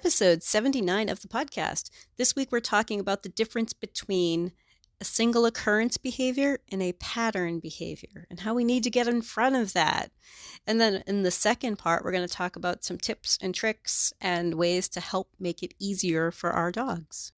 episode 79 of the podcast. This week we're talking about the difference between a single occurrence behavior and a pattern behavior and how we need to get in front of that. And then in the second part, we're going to talk about some tips and tricks and ways to help make it easier for our dogs.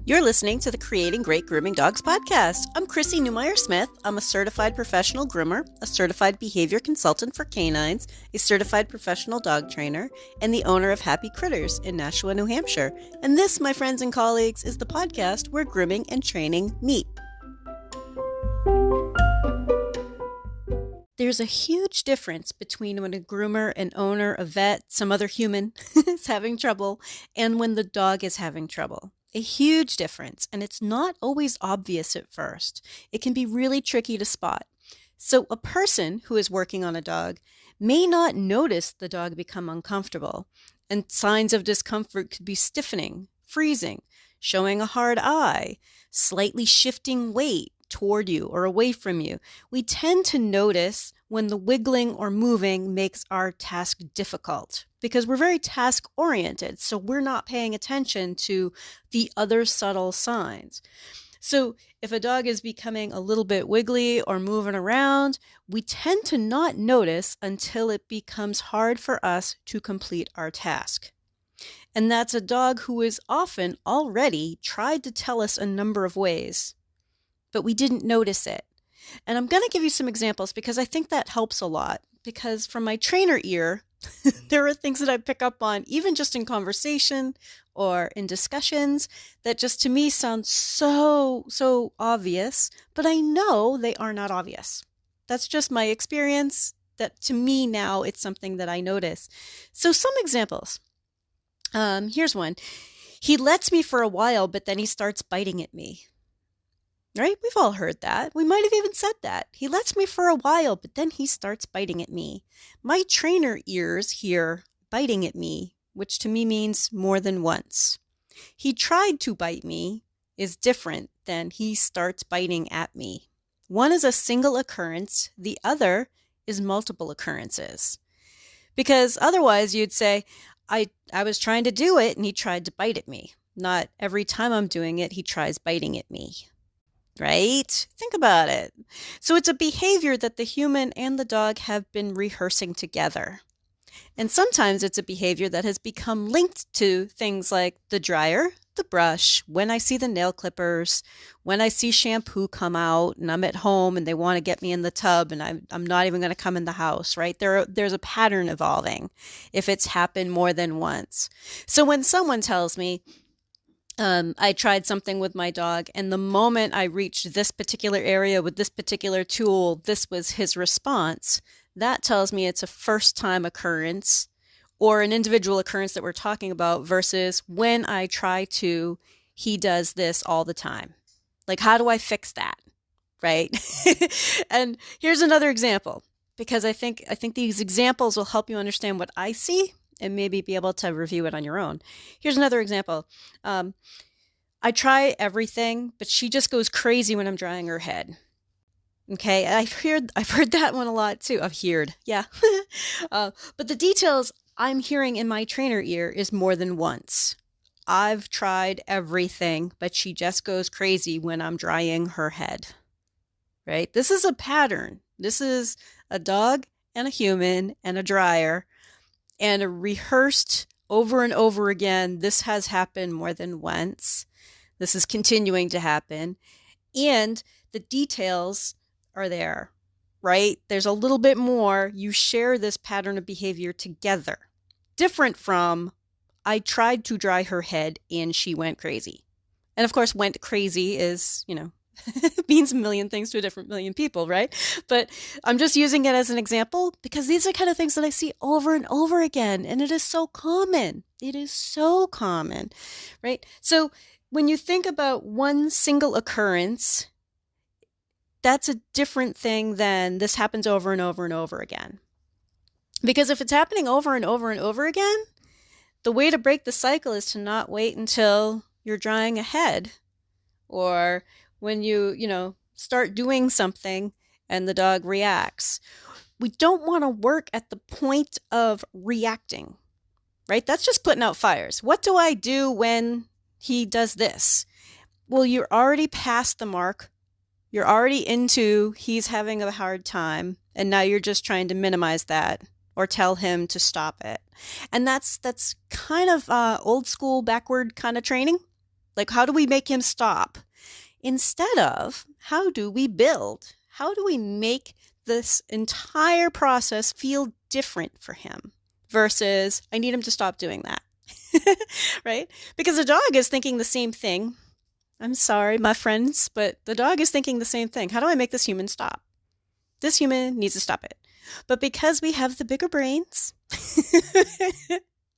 You're listening to the Creating Great Grooming Dogs podcast. I'm Chrissy Newmeyer-Smith. I'm a certified professional groomer, a certified behavior consultant for canines, a certified professional dog trainer, and the owner of Happy Critters in Nashua, New Hampshire. And this, my friends and colleagues, is the podcast where grooming and training meet. There's a huge difference between when a groomer, an owner, a vet, some other human is having trouble, and when the dog is having trouble. A huge difference, and it's not always obvious at first. It can be really tricky to spot. So a person who is working on a dog may not notice the dog become uncomfortable, and signs of discomfort could be stiffening, freezing, showing a hard eye, slightly shifting weight toward you or away from you. We tend to notice when the wiggling or moving makes our task difficult because we're very task-oriented, so we're not paying attention to the other subtle signs. So if a dog is becoming a little bit wiggly or moving around, we tend to not notice until it becomes hard for us to complete our task. And that's a dog who is often already tried to tell us a number of ways, but we didn't notice it. And I'm going to give you some examples because I think that helps a lot. Because from my trainer ear, there are things that I pick up on, even just in conversation or in discussions, that just to me sound so obvious, but I know they are not obvious. That's just my experience, that to me now it's something that I notice. So some examples. Here's one. He lets me for a while, but then he starts biting at me. Right? We've all heard that. We might have even said that. He lets me for a while, but then he starts biting at me. My trainer ears hear biting at me, which to me means more than once. He tried to bite me is different than he starts biting at me. One is a single occurrence. The other is multiple occurrences. Because otherwise you'd say, I was trying to do it and he tried to bite at me. Not every time I'm doing it, he tries biting at me. Right? Think about it. So it's a behavior that the human and the dog have been rehearsing together. And sometimes it's a behavior that has become linked to things like the dryer, the brush, when I see the nail clippers, when I see shampoo come out and I'm at home and they want to get me in the tub and I'm not even going to come in the house, right? There's a pattern evolving if it's happened more than once. So when someone tells me, I tried something with my dog, and the moment I reached this particular area with this particular tool, this was his response. That tells me it's a first-time occurrence or an individual occurrence that we're talking about versus when I try to, he does this all the time. Like, how do I fix that? Right? And here's another example, because I think these examples will help you understand what I see and maybe be able to review it on your own. Here's another example. I try everything, but she just goes crazy when I'm drying her head. Okay, I've heard that one a lot too. Yeah. But the details I'm hearing in my trainer ear is more than once. I've tried everything, but she just goes crazy when I'm drying her head. Right? This is a pattern. This is a dog and a human and a dryer. And a rehearsed over and over again, this has happened more than once. This is continuing to happen. And the details are there, right? There's a little bit more. You share this pattern of behavior together. Different from, I tried to dry her head and she went crazy. And of course, went crazy is, means a million things to a different million people, right? But I'm just using it as an example because these are kind of things that I see over and over again. And it is so common. It is so common, right? So when you think about one single occurrence, that's a different thing than this happens over and over and over again. Because if it's happening over and over and over again, the way to break the cycle is to not wait until you're drying a head or when you start doing something and the dog reacts. We don't want to work at the point of reacting, right? That's just putting out fires. What do I do when he does this? Well, you're already past the mark. You're already into he's having a hard time, and now you're just trying to minimize that or tell him to stop it. And that's kind of old school, backward kind of training. Like, how do we make him stop? Instead of, how do we build? How do we make this entire process feel different for him versus I need him to stop doing that, right? Because the dog is thinking the same thing. I'm sorry, my friends, but the dog is thinking the same thing. How do I make this human stop? This human needs to stop it. But because we have the bigger brains,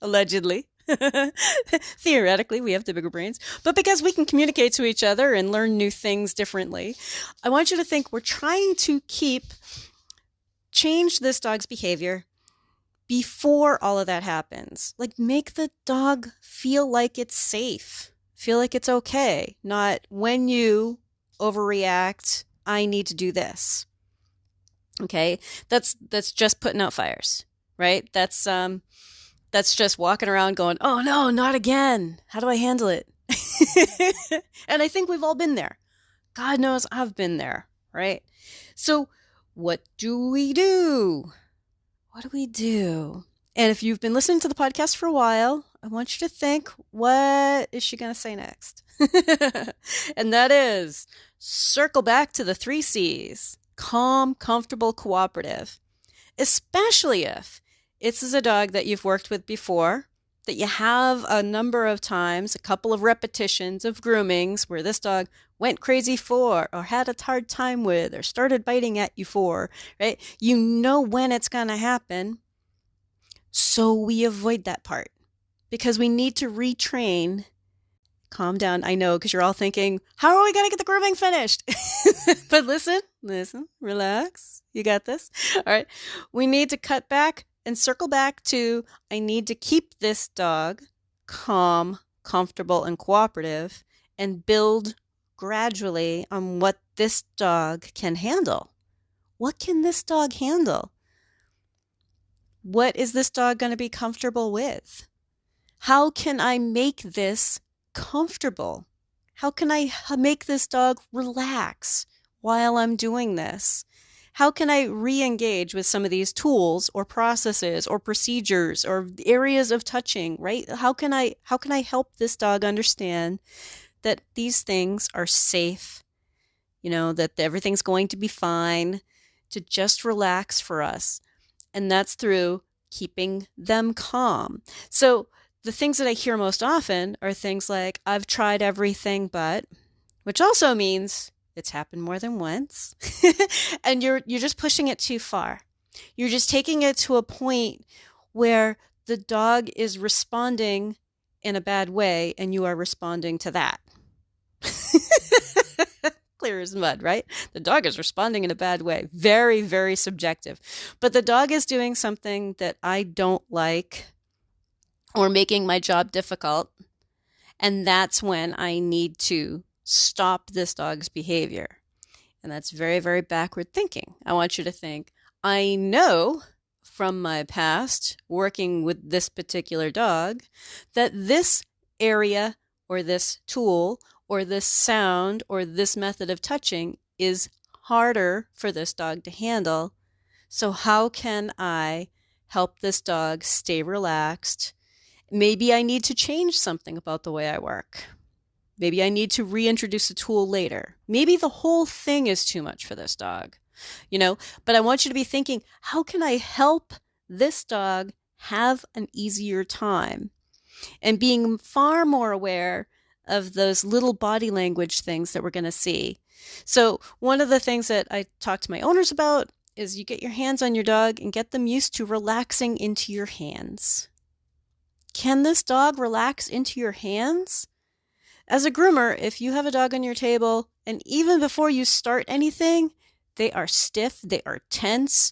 allegedly, theoretically, we have the bigger brains, but because we can communicate to each other and learn new things differently, I want you to think we're trying to change this dog's behavior before all of that happens. Like, make the dog feel like it's safe, feel like it's okay, not when you overreact, I need to do this. Okay, that's just putting out fires, right? That's just walking around going, oh no, not again. How do I handle it? And I think we've all been there. God knows I've been there, right? So what do we do? What do we do? And if you've been listening to the podcast for a while, I want you to think, what is she going to say next? And that is circle back to the 3 C's. Calm, comfortable, cooperative. Especially if this is a dog that you've worked with before, that you have a number of times, a couple of repetitions of groomings where this dog went crazy for, or had a hard time with, or started biting at you for, right? You know when it's going to happen. So we avoid that part because we need to retrain. Calm down. I know, because you're all thinking, how are we going to get the grooming finished? But listen, relax. You got this. All right. We need to cut back and circle back to, I need to keep this dog calm, comfortable, and cooperative, and build gradually on what this dog can handle. What can this dog handle? What is this dog going to be comfortable with? How can I make this comfortable? How can I make this dog relax while I'm doing this? How can I re-engage with some of these tools or processes or procedures or areas of touching, right? How can I help this dog understand that these things are safe, that everything's going to be fine, to just relax for us? And that's through keeping them calm. So the things that I hear most often are things like, I've tried everything but, which also means it's happened more than once. And you're just pushing it too far. You're just taking it to a point where the dog is responding in a bad way and you are responding to that. Clear as mud, right? The dog is responding in a bad way. Very, very subjective. But the dog is doing something that I don't like or making my job difficult. And that's when I need to stop this dog's behavior. And that's very, very backward thinking. I want you to think, I know from my past working with this particular dog that this area or this tool or this sound or this method of touching is harder for this dog to handle. So how can I help this dog stay relaxed? Maybe I need to change something about the way I work. Maybe I need to reintroduce a tool later. Maybe the whole thing is too much for this dog, but I want you to be thinking, how can I help this dog have an easier time? And being far more aware of those little body language things that we're going to see. So one of the things that I talk to my owners about is you get your hands on your dog and get them used to relaxing into your hands. Can this dog relax into your hands? As a groomer, if you have a dog on your table and even before you start anything, they are stiff, they are tense.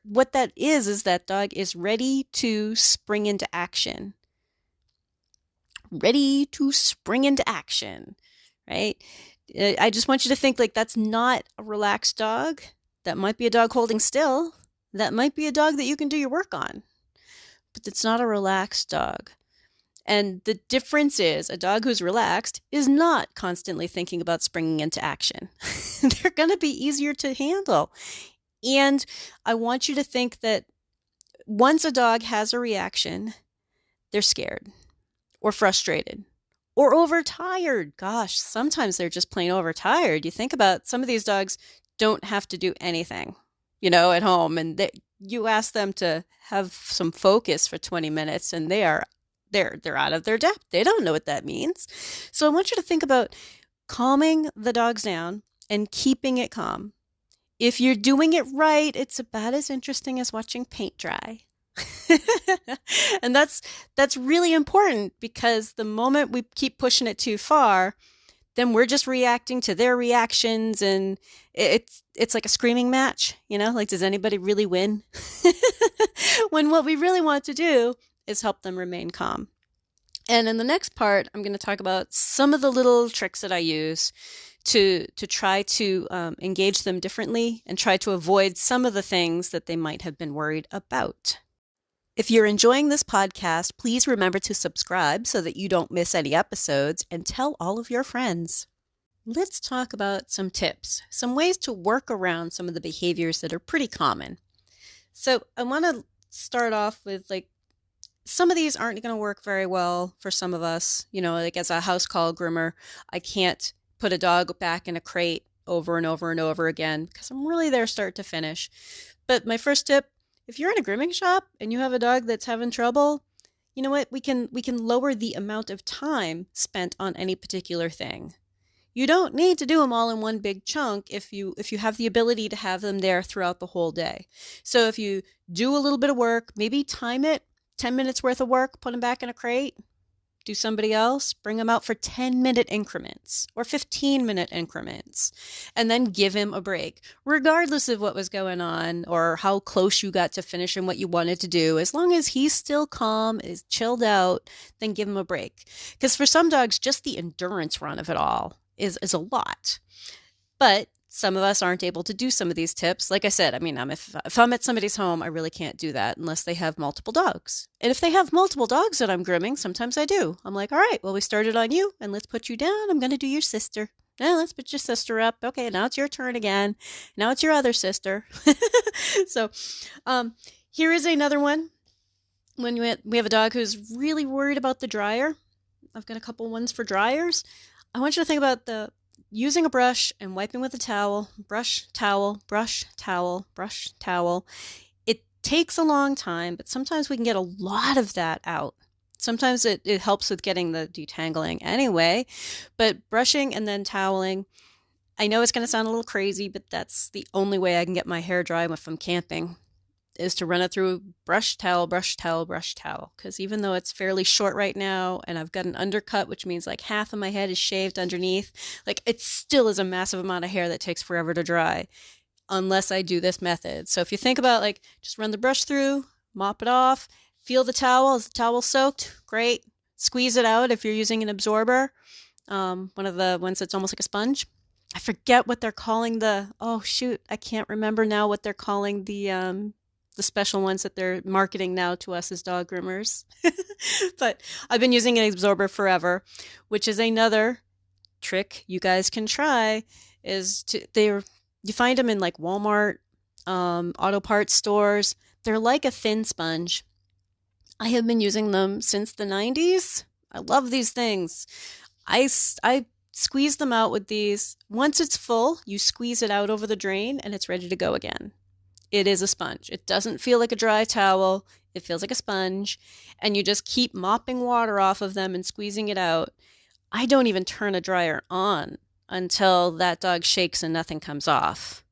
What that is that dog is ready to spring into action. Ready to spring into action, right? I just want you to think like that's not a relaxed dog. That might be a dog holding still. That might be a dog that you can do your work on. But it's not a relaxed dog. And the difference is a dog who's relaxed is not constantly thinking about springing into action. They're going to be easier to handle. And I want you to think that once a dog has a reaction, they're scared or frustrated or overtired. Gosh, sometimes they're just plain overtired. You think about some of these dogs don't have to do anything, at home. And you ask them to have some focus for 20 minutes and they're out of their depth. They don't know what that means. So I want you to think about calming the dogs down and keeping it calm. If you're doing it right, it's about as interesting as watching paint dry. And that's really important, because the moment we keep pushing it too far, then we're just reacting to their reactions, and it's like a screaming match, like, does anybody really win? When what we really want to do is help them remain calm. And in the next part, I'm going to talk about some of the little tricks that I use to try to engage them differently and try to avoid some of the things that they might have been worried about. If you're enjoying this podcast, please remember to subscribe so that you don't miss any episodes, and tell all of your friends. Let's talk about some tips, some ways to work around some of the behaviors that are pretty common. So I want to start off with, some of these aren't going to work very well for some of us. Like as a house call groomer, I can't put a dog back in a crate over and over and over again because I'm really there start to finish. But my first tip, if you're in a grooming shop and you have a dog that's having trouble, you know what? We can lower the amount of time spent on any particular thing. You don't need to do them all in one big chunk if you have the ability to have them there throughout the whole day. So if you do a little bit of work, maybe time it, 10 minutes worth of work, put them back in a crate, do somebody else, bring them out for 10-minute increments or 15-minute increments, and then give him a break, regardless of what was going on or how close you got to finishing what you wanted to do. As long as he's still calm, is chilled out, then give him a break. Because for some dogs, just the endurance run of it all is a lot. But some of us aren't able to do some of these tips. Like I said, if I'm at somebody's home, I really can't do that unless they have multiple dogs. And if they have multiple dogs that I'm grooming, sometimes I do. I'm like, all right, well, we started on you and let's put you down. I'm going to do your sister. Now let's put your sister up. Okay, now it's your turn again. Now it's your other sister. So here is another one. When we have a dog who's really worried about the dryer, I've got a couple ones for dryers. I want you to think about using a brush and wiping with a towel, brush, towel, brush, towel, brush, towel. It takes a long time, but sometimes we can get a lot of that out. Sometimes it helps with getting the detangling anyway, but brushing and then toweling, I know it's going to sound a little crazy, but that's the only way I can get my hair dry if I'm camping, is to run it through brush, towel, brush, towel, brush, towel. Because even though it's fairly short right now and I've got an undercut, which means like half of my head is shaved underneath, it still is a massive amount of hair that takes forever to dry unless I do this method. So if you think about just run the brush through, mop it off, feel the towel. Is the towel soaked? Great. Squeeze it out if you're using an absorber. One of the ones that's almost like a sponge. I forget what they're calling I can't remember now what they're calling the special ones that they're marketing now to us as dog groomers. But I've been using an absorber forever, which is another trick you guys can try. You find them in Walmart, auto parts stores. They're like a thin sponge. I have been using them since the 90s. I love these things. I squeeze them out with these. Once it's full, you squeeze it out over the drain and it's ready to go again. It is a sponge. It doesn't feel like a dry towel. It feels like a sponge. And you just keep mopping water off of them and squeezing it out. I don't even turn a dryer on until that dog shakes and nothing comes off.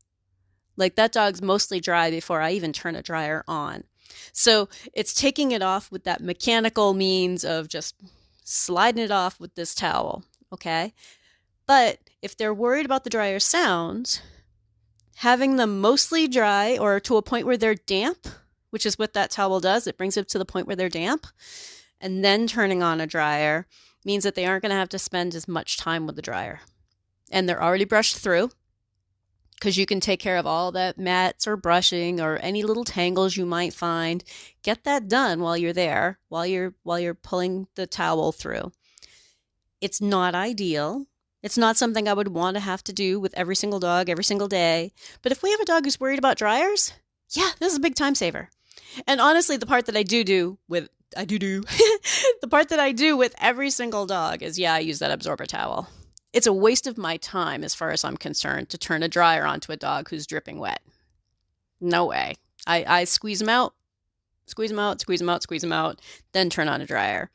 That dog's mostly dry before I even turn a dryer on. So it's taking it off with that mechanical means of just sliding it off with this towel. Okay? But if they're worried about the dryer sounds, having them mostly dry or to a point where they're damp, which is what that towel does, it brings it to the point where they're damp, and then turning on a dryer means that they aren't going to have to spend as much time with the dryer. And they're already brushed through. because you can take care of all that mats or brushing or any little tangles you might find. Get that done while you're there, while you're pulling the towel through. It's not ideal. It's not something I would want to have to do with every single dog every single day. But if we have a dog who's worried about dryers, yeah, this is a big time saver. And honestly, the part that I do with the part that I do with every single dog is, yeah, I use that absorber towel. It's a waste of my time, as far as I'm concerned, to turn a dryer onto a dog who's dripping wet. No way. I squeeze them out, squeeze them out, squeeze them out, squeeze them out, then turn on a dryer.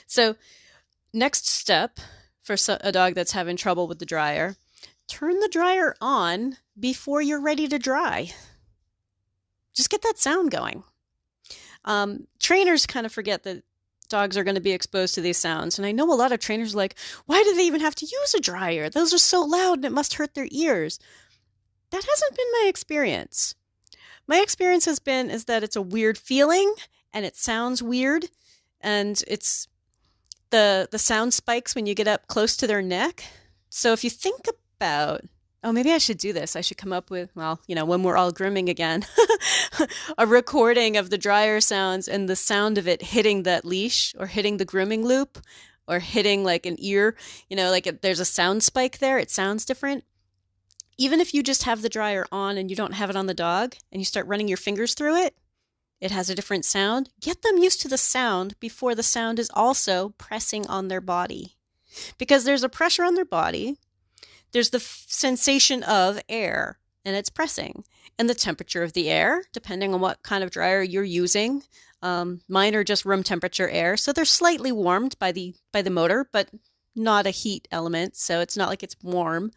So next step for a dog that's having trouble with the dryer, turn the dryer on before you're ready to dry. Just get that sound going. Trainers kind of forget that dogs are going to be exposed to these sounds. And I know a lot of trainers are like, why do they even have to use a dryer? Those are so loud and it must hurt their ears. That hasn't been my experience. My experience is that it's a weird feeling and it sounds weird. And it's the sound spikes when you get up close to their neck. So if you think about, oh, maybe I should do this. I should come up with, well, when we're all grooming again, a recording of the dryer sounds and the sound of it hitting that leash or hitting the grooming loop or hitting like an ear, there's a sound spike there. It sounds different. Even if you just have the dryer on and you don't have it on the dog and you start running your fingers through it, it has a different sound. Get them used to the sound before the sound is also pressing on their body. Because there's a pressure on their body. There's the sensation of air, and it's pressing. And the temperature of the air, depending on what kind of dryer you're using. Mine are just room temperature air, so they're slightly warmed by the motor, but not a heat element, so it's not like it's warm.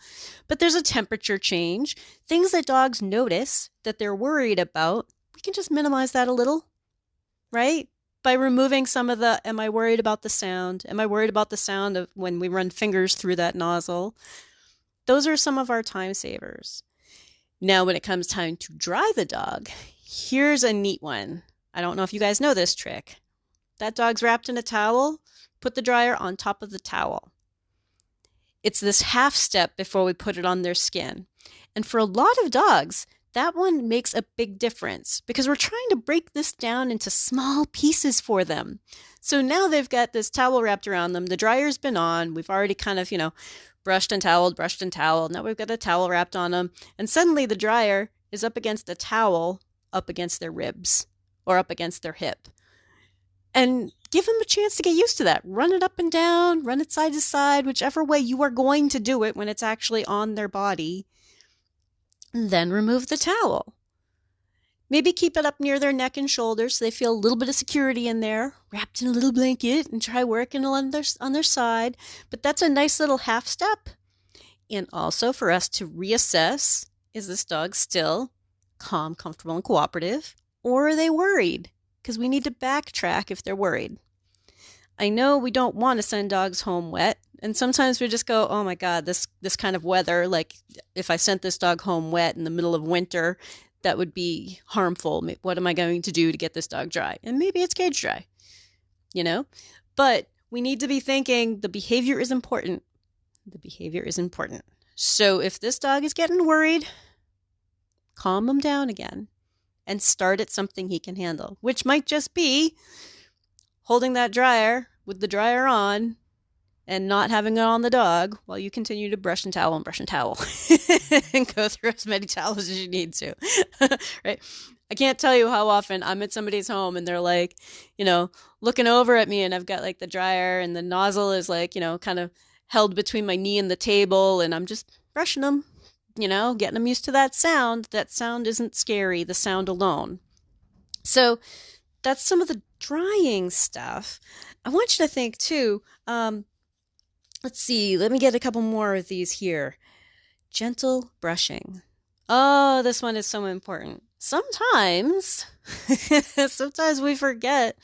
But there's a temperature change. Things that dogs notice that they're worried about, we can just minimize that a little, right? By removing some of the, am I worried about the sound? Am I worried about the sound of when we run fingers through that nozzle? Those are some of our time savers. Now, when it comes time to dry the dog, here's a neat one. I don't know if you guys know this trick. That dog's wrapped in a towel. Put the dryer on top of the towel. It's this half step before we put it on their skin. And for a lot of dogs, that one makes a big difference because we're trying to break this down into small pieces for them. So now they've got this towel wrapped around them. The dryer's been on. We've already kind of, brushed and toweled. Now we've got a towel wrapped on them. And suddenly the dryer is up against the towel, up against their ribs or up against their hip. And give them a chance to get used to that. Run it up and down, run it side to side, whichever way you are going to do it when it's actually on their body. And then remove the towel. Maybe keep it up near their neck and shoulders so they feel a little bit of security in there, wrapped in a little blanket, and try working on their side. But that's a nice little half step. And also for us to reassess, is this dog still calm, comfortable, and cooperative? Or are they worried? Because we need to backtrack if they're worried. I know we don't want to send dogs home wet. And sometimes we just go, oh my God, this kind of weather, like if I sent this dog home wet in the middle of winter, that would be harmful. What am I going to do to get this dog dry? And maybe it's cage dry, But we need to be thinking the behavior is important. The behavior is important. So if this dog is getting worried, calm him down again and start at something he can handle, which might just be holding that dryer with the dryer on and not having it on the dog while you continue to brush and towel and go through as many towels as you need to, right? I can't tell you how often I'm at somebody's home and they're like, looking over at me and I've got like the dryer and the nozzle is like, kind of held between my knee and the table and I'm just brushing them, getting them used to that sound. That sound isn't scary, the sound alone. So that's some of the drying stuff. I want you to think too, let's see, let me get a couple more of these here. Gentle brushing. Oh, this one is so important. Sometimes we forget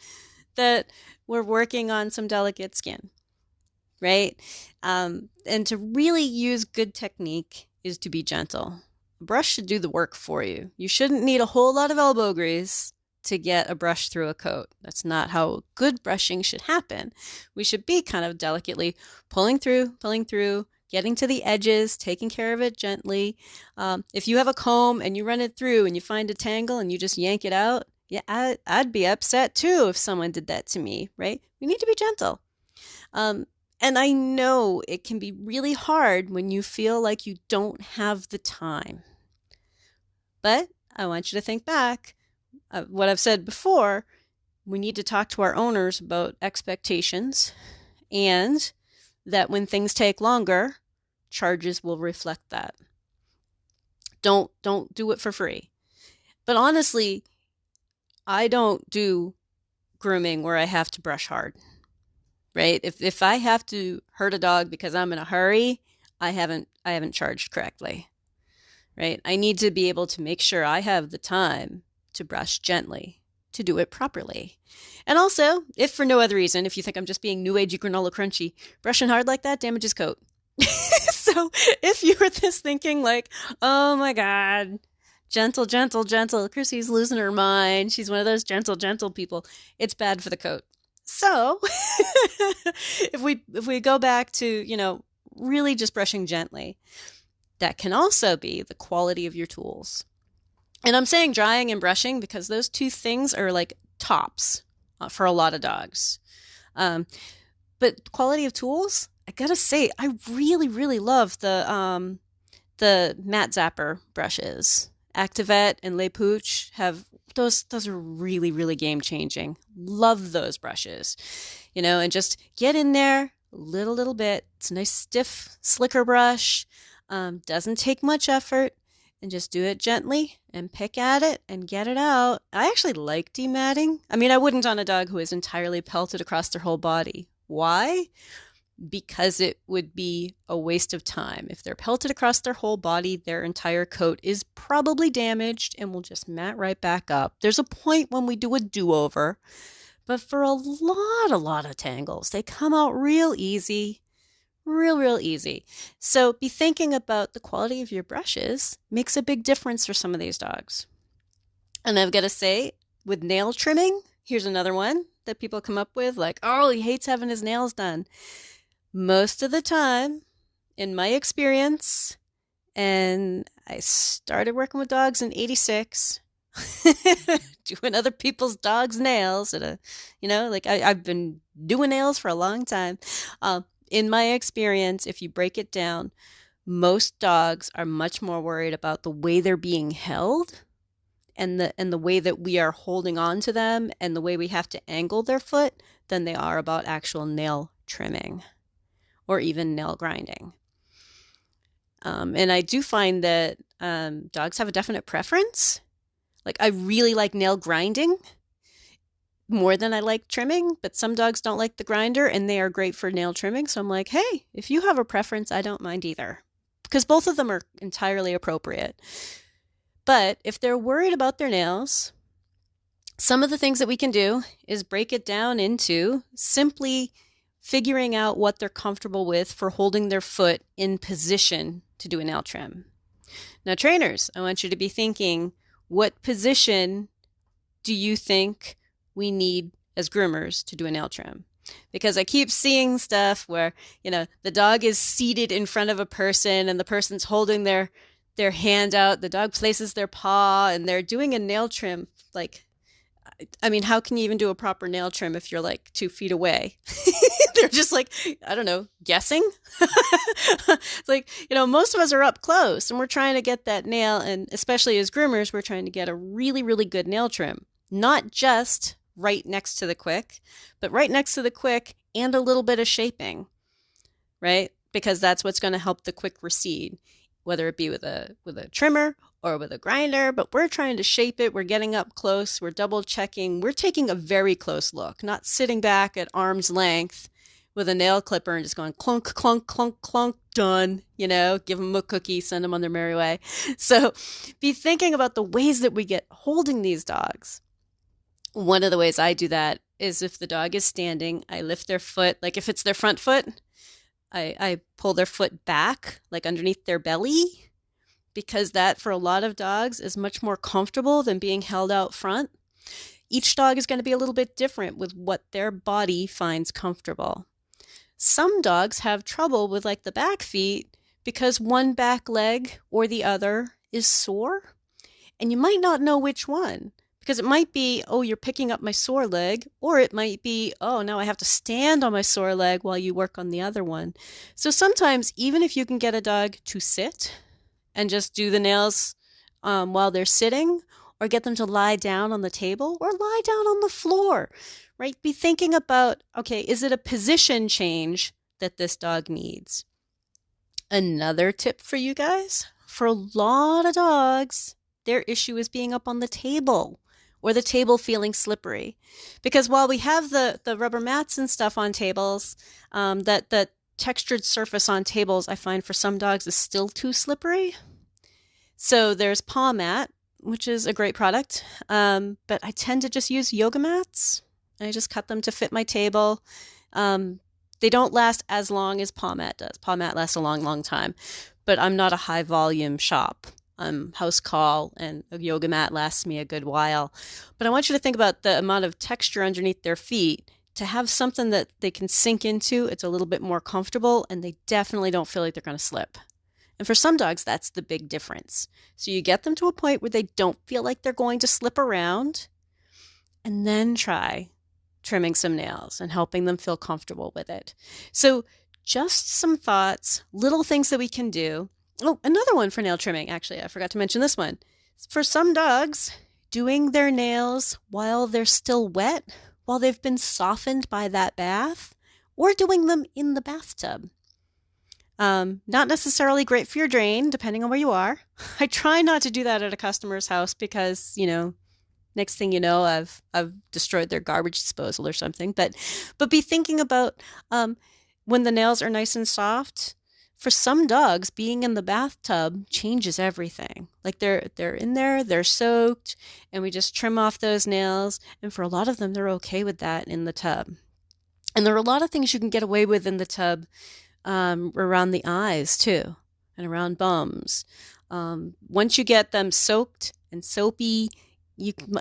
that we're working on some delicate skin, right? And to really use good technique is to be gentle. A brush should do the work for you. You shouldn't need a whole lot of elbow grease to get a brush through a coat. That's not how good brushing should happen. We should be kind of delicately pulling through, getting to the edges, taking care of it gently. If you have a comb and you run it through and you find a tangle and you just yank it out, yeah, I'd be upset too if someone did that to me, right? We need to be gentle. And I know it can be really hard when you feel like you don't have the time. But I want you to think back what I've said before. We need to talk to our owners about expectations, and that when things take longer, charges will reflect that. Don't do it for free. But honestly, I don't do grooming where I have to brush hard. Right? If I have to hurt a dog because I'm in a hurry, I haven't charged correctly. Right? I need to be able to make sure I have the time to brush gently, to do it properly. And also, if for no other reason, if you think I'm just being new agey granola crunchy, brushing hard like that damages coat. So if you were this thinking like, oh my God, gentle, gentle, gentle, Chrissy's losing her mind, she's one of those gentle, gentle people, it's bad for the coat. So if we go back to, really just brushing gently, that can also be the quality of your tools. And I'm saying drying and brushing because those two things are like tops for a lot of dogs. But quality of tools, I gotta say, I really, really love the Mat Zapper brushes. Activette and Le Pooch have those are really, really game changing. Love those brushes. And just get in there a little bit. It's a nice stiff, slicker brush. Doesn't take much effort, and just do it gently and pick at it and get it out. I actually like dematting. I mean, I wouldn't on a dog who is entirely pelted across their whole body. Why? Because it would be a waste of time. If they're pelted across their whole body, their entire coat is probably damaged and will just mat right back up. There's a point when we do a do-over, but for a lot of tangles, they come out real easy. Real easy. So be thinking about the quality of your brushes. Makes a big difference for some of these dogs. And I've got to say, with nail trimming, here's another one that people come up with, like, oh, he hates having his nails done. Most of the time, in my experience, and I started working with dogs in '86, doing other people's dogs' nails I've been doing nails for a long time. In my experience, if you break it down, most dogs are much more worried about the way they're being held and the way that we are holding on to them and the way we have to angle their foot than they are about actual nail trimming or even nail grinding. And I do find that dogs have a definite preference. Like, I really like nail grinding more than I like trimming, but some dogs don't like the grinder and they are great for nail trimming. So I'm like, hey, if you have a preference, I don't mind either, because both of them are entirely appropriate. But if they're worried about their nails, some of the things that we can do is break it down into simply figuring out what they're comfortable with for holding their foot in position to do a nail trim. Now, trainers, I want you to be thinking, what position do you think we need as groomers to do a nail trim? Because I keep seeing stuff where, the dog is seated in front of a person and the person's holding their hand out. The dog places their paw and they're doing a nail trim. Like, I mean, how can you even do a proper nail trim if you're like 2 feet away? They're just like, I don't know, guessing. It's like, most of us are up close and we're trying to get that nail. And especially as groomers, we're trying to get a really, really good nail trim. Not just right next to the quick, but right next to the quick and a little bit of shaping, right? Because that's what's going to help the quick recede, whether it be with a trimmer or with a grinder. But we're trying to shape it. We're getting up close. We're double checking. We're taking a very close look, not sitting back at arm's length with a nail clipper and just going clunk, clunk, clunk, clunk, done, give them a cookie, send them on their merry way. So be thinking about the ways that we get holding these dogs. One of the ways I do that is if the dog is standing, I lift their foot. Like if it's their front foot, I pull their foot back, like underneath their belly, because that for a lot of dogs is much more comfortable than being held out front. Each dog is going to be a little bit different with what their body finds comfortable. Some dogs have trouble with like the back feet because one back leg or the other is sore, and you might not know which one. Because it might be, oh, you're picking up my sore leg, or it might be, oh, now I have to stand on my sore leg while you work on the other one. So sometimes, even if you can get a dog to sit and just do the nails while they're sitting, or get them to lie down on the table or lie down on the floor, right? Be thinking about, okay, is it a position change that this dog needs? Another tip for you guys, for a lot of dogs, their issue is being up on the table or the table feeling slippery. Because while we have the rubber mats and stuff on tables, that textured surface on tables, I find for some dogs is still too slippery. So there's Paw Mat, which is a great product, but I tend to just use yoga mats. I just cut them to fit my table. They don't last as long as Paw Mat does. Paw Mat lasts a long, long time, but I'm not a high volume shop. I'm house call, and a yoga mat lasts me a good while. But I want you to think about the amount of texture underneath their feet. To have something that they can sink into, it's a little bit more comfortable, and they definitely don't feel like they're going to slip. And for some dogs, that's the big difference. So you get them to a point where they don't feel like they're going to slip around, and then try trimming some nails and helping them feel comfortable with it. So just some thoughts, little things that we can do. Oh, another one for nail trimming, actually. I forgot to mention this one. For some dogs, doing their nails while they're still wet, while they've been softened by that bath, or doing them in the bathtub. Not necessarily great for your drain, depending on where you are. I try not to do that at a customer's house because, next thing you know, I've destroyed their garbage disposal or something. But be thinking about when the nails are nice and soft. For some dogs, being in the bathtub changes everything. Like they're in there, they're soaked, and we just trim off those nails. And for a lot of them, they're okay with that in the tub. And there are a lot of things you can get away with in the tub around the eyes too, and around bums. Once you get them soaked and soapy,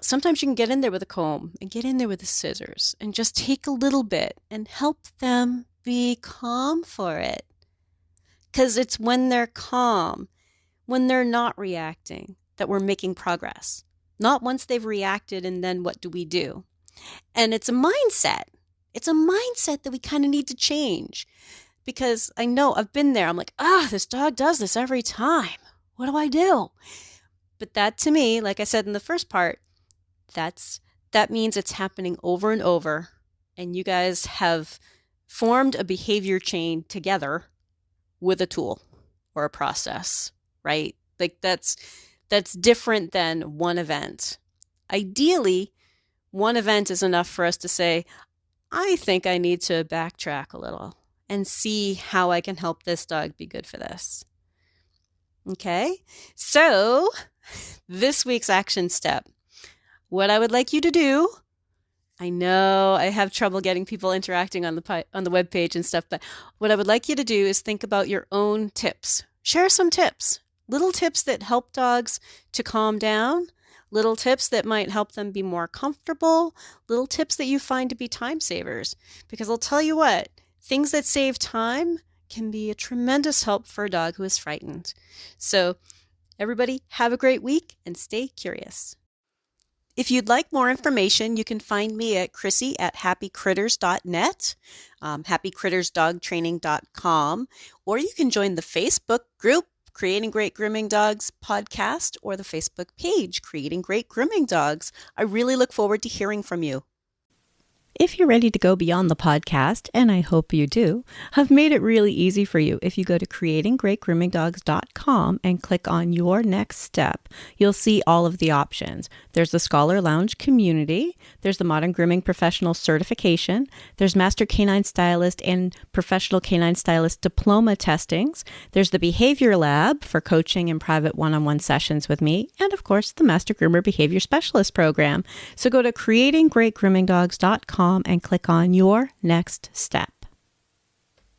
sometimes you can get in there with a comb and get in there with the scissors and just take a little bit and help them be calm for it. Because it's when they're calm, when they're not reacting, that we're making progress. Not once they've reacted and then what do we do? And it's a mindset. It's a mindset that we kind of need to change. Because I know I've been there. I'm like, this dog does this every time. What do I do? But that to me, like I said in the first part, that means it's happening over and over. And you guys have formed a behavior chain together with a tool or a process, right? Like that's different than one event. Ideally, one event is enough for us to say, I think I need to backtrack a little and see how I can help this dog be good for this. Okay, so this week's action step. What I would like you to do, I know I have trouble getting people interacting on the webpage and stuff, but what I would like you to do is think about your own tips. Share some tips, little tips that help dogs to calm down, little tips that might help them be more comfortable, little tips that you find to be time savers. Because I'll tell you what, things that save time can be a tremendous help for a dog who is frightened. So everybody have a great week and stay curious. If you'd like more information, you can find me at Chrissy@happycritters.net, happycrittersdogtraining.com, or you can join the Facebook group, Creating Great Grooming Dogs podcast, or the Facebook page, Creating Great Grooming Dogs. I really look forward to hearing from you. If you're ready to go beyond the podcast, and I hope you do, I've made it really easy for you. If you go to creatinggreatgroomingdogs.com and click on your next step, you'll see all of the options. There's the Scholar Lounge community, there's the Modern Grooming Professional certification, there's Master Canine Stylist and Professional Canine Stylist diploma testings, there's the Behavior Lab for coaching and private one-on-one sessions with me, and of course the Master Groomer Behavior Specialist program. So go to creatinggreatgroomingdogs.com and click on your next step.